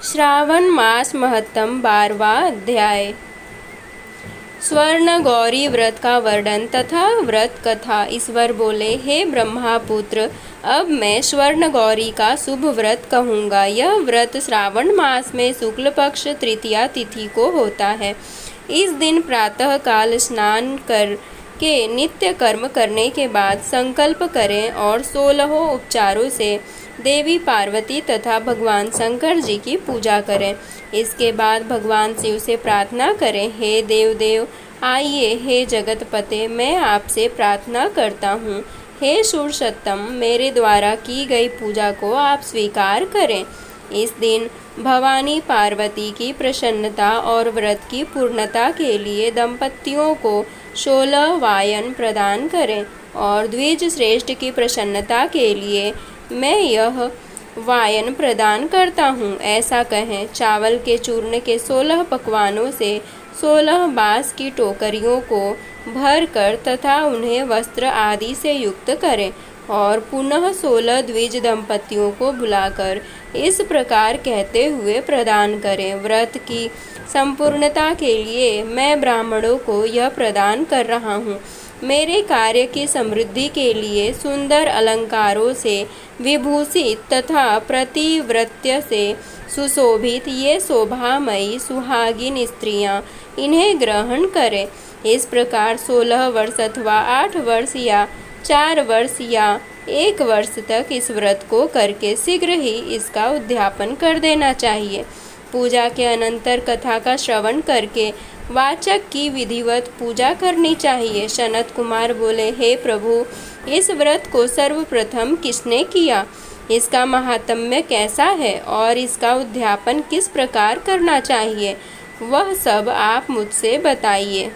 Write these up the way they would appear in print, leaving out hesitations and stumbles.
श्रावण मास महत्तम 12वां अध्याय। स्वर्ण गौरी व्रत का वर्णन तथा व्रत कथा। ईश्वर बोले, हे ब्रह्मापुत्र, अब मैं स्वर्ण गौरी का शुभ व्रत कहूँगा। यह व्रत श्रावण मास में शुक्ल पक्ष तृतीया तिथि को होता है। इस दिन प्रातः काल स्नान करके नित्य कर्म करने के बाद संकल्प करें और 16 उपचारों से देवी पार्वती तथा भगवान शंकर जी की पूजा करें। इसके बाद भगवान शिव से प्रार्थना करें, हे देव आइए, हे जगतपते, मैं आपसे प्रार्थना करता हूँ, हे सुरसत्तम, मेरे द्वारा की गई पूजा को आप स्वीकार करें। इस दिन भवानी पार्वती की प्रसन्नता और व्रत की पूर्णता के लिए दंपतियों को 16 वायन प्रदान करें और द्विज श्रेष्ठ की प्रसन्नता के लिए मैं यह वायन प्रदान करता हूँ, ऐसा कहें। चावल के चूर्ण के 16 पकवानों से 16 बांस की टोकरियों को भर कर तथा उन्हें वस्त्र आदि से युक्त करें और पुनः 16 द्विज दंपतियों को बुलाकर इस प्रकार कहते हुए प्रदान करें, व्रत की संपूर्णता के लिए मैं ब्राह्मणों को यह प्रदान कर रहा हूँ। मेरे कार्य की समृद्धि के लिए सुंदर अलंकारों से विभूषित तथा प्रतिव्रत्य से सुशोभित ये शोभामयी सुहागिन स्त्रियां इन्हें ग्रहण करें। इस प्रकार 16 वर्ष अथवा 8 वर्ष या 4 वर्ष या 1 वर्ष तक इस व्रत को करके शीघ्र ही इसका उद्यापन कर देना चाहिए। पूजा के अनंतर कथा का श्रवण करके वाचक की विधिवत पूजा करनी चाहिए। सनत कुमार बोले, हे प्रभु, इस व्रत को सर्वप्रथम किसने किया? इसका महात्म्य कैसा है और इसका उद्यापन किस प्रकार करना चाहिए, वह सब आप मुझसे बताइए।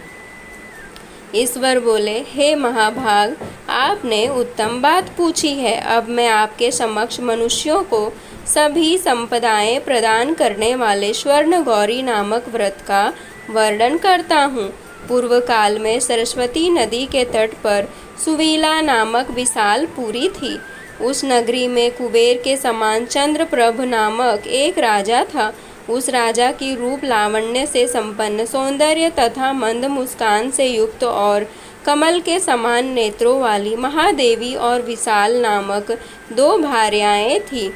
ईश्वर बोले, हे महाभाग, आपने उत्तम बात पूछी है। अब मैं आपके समक्ष मनुष्यों को सभी संपदाएं प्रदान करने वाले स्वर्ण गौरी नामक व्रत का वर्णन करता हूँ। पूर्व काल में सरस्वती नदी के तट पर सुवीला नामक विशाल पुरी थी। उस नगरी में कुबेर के समान चंद्रप्रभ नामक एक राजा था। उस राजा की रूप लावण्य से संपन्न, सौंदर्य तथा मंद मुस्कान से युक्त और कमल के समान नेत्रों वाली महादेवी और विशाल नामक 2 भार्याएं थीं।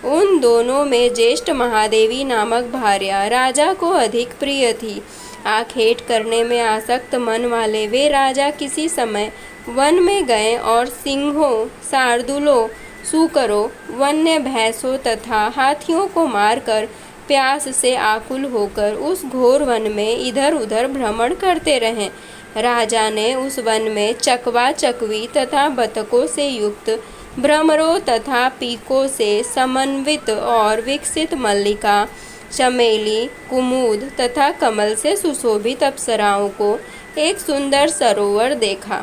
उन दोनों में ज्येष्ठ महादेवी नामक भार्या राजा को अधिक प्रिय थी। आखेट करने में आसक्त मन वाले वे राजा किसी समय वन में गए और सिंहों, शार्दूलों, सूकरों, वन्य भैंसों तथा हाथियों को मारकर प्यास से आकुल होकर उस घोर वन में इधर उधर भ्रमण करते रहे। राजा ने उस वन में चकवा चकवी तथा बतखों से युक्त भ्रमरों तथा पीकों से समन्वित और विकसित मल्लिका, चमेली, कुमुद तथा कमल से सुशोभित अप्सराओं को एक सुंदर सरोवर देखा।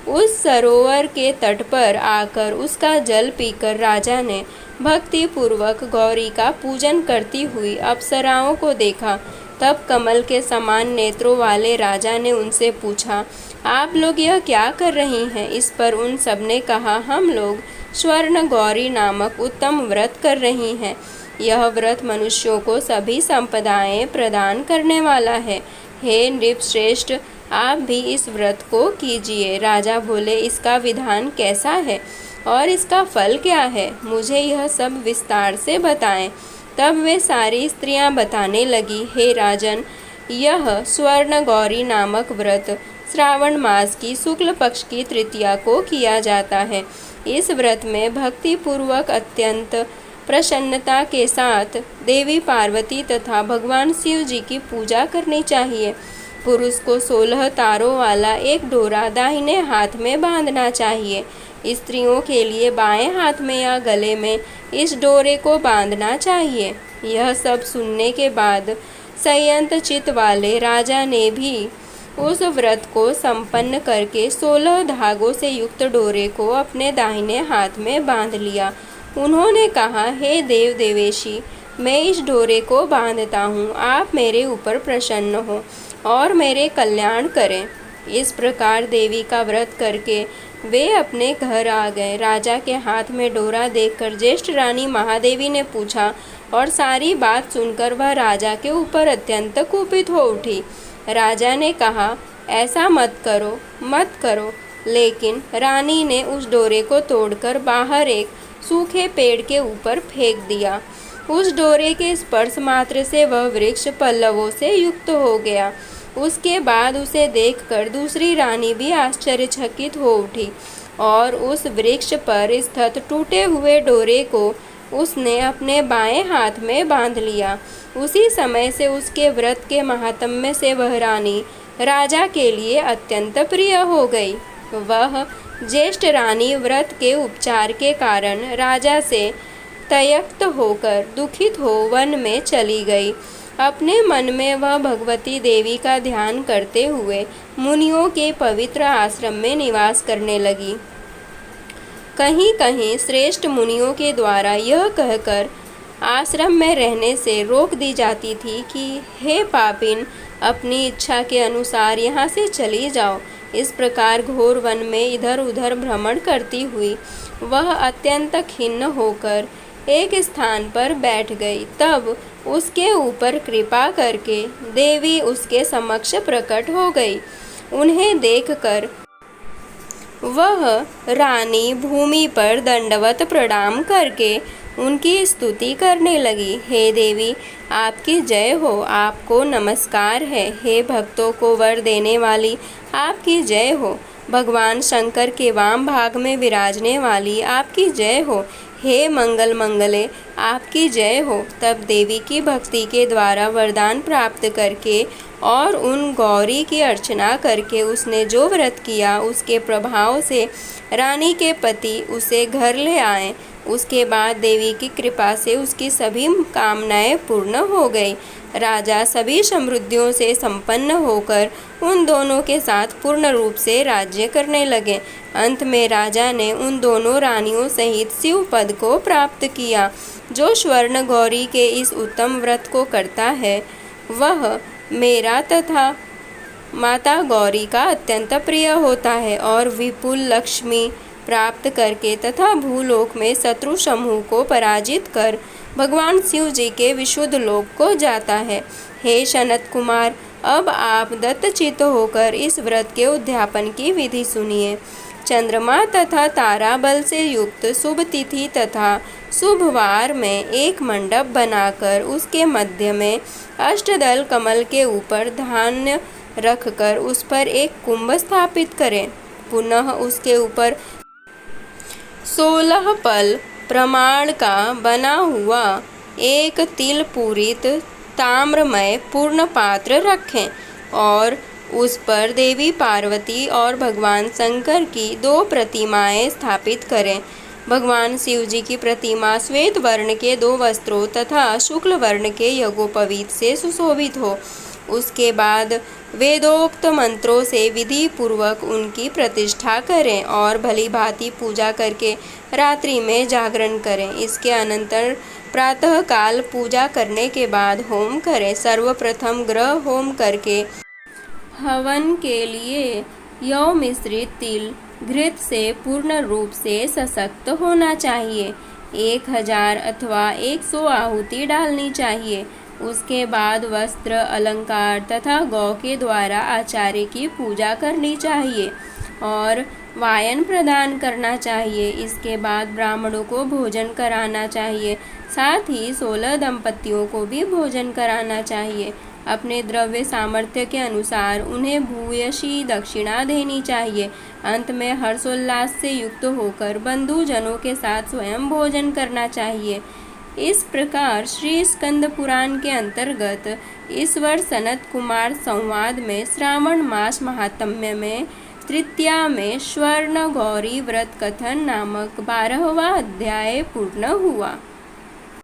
उस सरोवर के तट पर आकर उसका जल पीकर राजा ने भक्ति पूर्वक गौरी का पूजन करती हुई अप्सराओं को देखा। तब कमल के समान नेत्रों वाले राजा ने उनसे पूछा, आप लोग यह क्या कर रही हैं? इस पर उन सब ने कहा, हम लोग स्वर्ण गौरी नामक उत्तम व्रत कर रही हैं। यह व्रत मनुष्यों को सभी संपदाएं प्रदान करने वाला है। हे नृपश्रेष्ठ, आप भी इस व्रत को कीजिए। राजा बोले, इसका विधान कैसा है और इसका फल क्या है? मुझे यह सब विस्तार से बताएं। तब वे सारी स्त्रियां बताने लगी, हे राजन, यह स्वर्ण गौरी नामक व्रत श्रावण मास की शुक्ल पक्ष की तृतीया को किया जाता है। इस व्रत में भक्ति पूर्वक अत्यंत प्रसन्नता के साथ देवी पार्वती तथा भगवान शिव जी की पूजा करनी चाहिए। पुरुष को 16 तारों वाला एक डोरा दाहिने हाथ में बांधना चाहिए। स्त्रियों के लिए बाएं हाथ में या गले में इस डोरे को बांधना चाहिए। यह सब सुनने के बाद संयत चित्त वाले राजा ने भी उस व्रत को संपन्न करके 16 धागों से युक्त डोरे को अपने दाहिने हाथ में बांध लिया। उन्होंने कहा, हे देव देवेशी, मैं इस डोरे को बांधता हूँ, आप मेरे ऊपर प्रसन्न हो और मेरे कल्याण करें। इस प्रकार देवी का व्रत करके वे अपने घर आ गए। राजा के हाथ में डोरा देखकर ज्येष्ठ रानी महादेवी ने पूछा और सारी बात सुनकर वह राजा के ऊपर अत्यंत कुपित हो उठी। राजा ने कहा, ऐसा मत करो, मत करो। लेकिन रानी ने उस डोरे को तोड़कर बाहर एक सूखे पेड़ के ऊपर फेंक दिया। उस डोरे के स्पर्श मात्र से वह वृक्ष पल्लवों से युक्त हो गया। उसके बाद उसे देखकर दूसरी रानी भी आश्चर्यचकित हो उठी और उस वृक्ष पर स्थित टूटे हुए डोरे को उसने अपने बाएं हाथ में बांध लिया। उसी समय से उसके व्रत के महात्म्य से वह रानी राजा के लिए अत्यंत प्रिय हो गई। वह ज्येष्ठ रानी व्रत के उपचार के कारण राजा से त्यक्त होकर दुखित हो वन में चली गई। अपने मन में वह भगवती देवी का ध्यान करते हुए मुनियों के पवित्र आश्रम में निवास करने लगी। कहीं कहीं श्रेष्ठ मुनियों के द्वारा यह कहकर आश्रम में रहने से रोक दी जाती थी कि हे पापिन, अपनी इच्छा के अनुसार यहाँ से चली जाओ। इस प्रकार घोर वन में इधर उधर भ्रमण करती हुई वह अत्यंत खिन्न होकर एक स्थान पर बैठ गई। तब उसके ऊपर कृपा करके देवी उसके समक्ष प्रकट हो गई। उन्हें देखकर वह रानी भूमि पर दंडवत प्रणाम करके उनकी स्तुति करने लगी। हे देवी, आपकी जय हो, आपको नमस्कार है। हे भक्तों को वर देने वाली, आपकी जय हो। भगवान शंकर के वाम भाग में विराजने वाली, आपकी जय हो। हे मंगल मंगले, आपकी जय हो। तब देवी की भक्ति के द्वारा वरदान प्राप्त करके और उन गौरी की अर्चना करके उसने जो व्रत किया, उसके प्रभाव से रानी के पति उसे घर ले आए। उसके बाद देवी की कृपा से उसकी सभी कामनाएं पूर्ण हो गई। राजा सभी समृद्धियों से संपन्न होकर उन दोनों के साथ पूर्ण रूप से राज्य करने लगे। अंत में राजा ने उन दोनों रानियों सहित शिव पद को प्राप्त किया। जो स्वर्ण गौरी के इस उत्तम व्रत को करता है, वह मेरा तथा माता गौरी का अत्यंत प्रिय होता है और विपुल लक्ष्मी प्राप्त करके तथा भूलोक में शत्रु समूह को पराजित कर भगवान शिव जी के विशुद्ध लोक को जाता है। हे सनत कुमार, अब आप दत्तचित्त होकर इस व्रत के उद्यापन की विधि सुनिए। चंद्रमा तथा तारा बल से युक्त शुभ तिथि तथा शुभ वार में एक मंडप बनाकर उसके मध्य में अष्टदल कमल के ऊपर धान्य रखकर उस पर एक कुंभ स्थापित करें। पुनः उसके ऊपर 16 पल प्रमाण का बना हुआ एक तिल पूरित ताम्रमय पूर्ण पात्र रखें और उस पर देवी पार्वती और भगवान शंकर की 2 प्रतिमाएं स्थापित करें। भगवान शिव जी की प्रतिमा श्वेत वर्ण के 2 वस्त्रों तथा शुक्ल वर्ण के यज्ञोपवीत से सुशोभित हो। उसके बाद वेदोक्त मंत्रों से विधि पूर्वक उनकी प्रतिष्ठा करें और भली भांति पूजा करके रात्रि में जागरण करें। इसके अनंतर प्रातः काल पूजा करने के बाद होम करें। सर्वप्रथम ग्रह होम करके हवन के लिए यौ मिश्रित तिल घृत से पूर्ण रूप से सशक्त होना चाहिए। 1000 अथवा 100 आहुति डालनी चाहिए। उसके बाद वस्त्र अलंकार तथा गौ के द्वारा आचार्य की पूजा करनी चाहिए और वायन प्रदान करना चाहिए। इसके बाद ब्राह्मणों को भोजन कराना चाहिए। साथ ही 16 दंपतियों को भी भोजन कराना चाहिए। अपने द्रव्य सामर्थ्य के अनुसार उन्हें भूयसी दक्षिणा देनी चाहिए। अंत में हर्षोल्लास से युक्त होकर बंधुजनों के साथ स्वयं भोजन करना चाहिए। इस प्रकार श्री स्कंद पुराण के अंतर्गत इस वर्ष सनत कुमार संवाद में श्रावण मास महात्म्य में तृतीया में स्वर्ण गौरी व्रत कथन नामक 12वां अध्याय पूर्ण हुआ।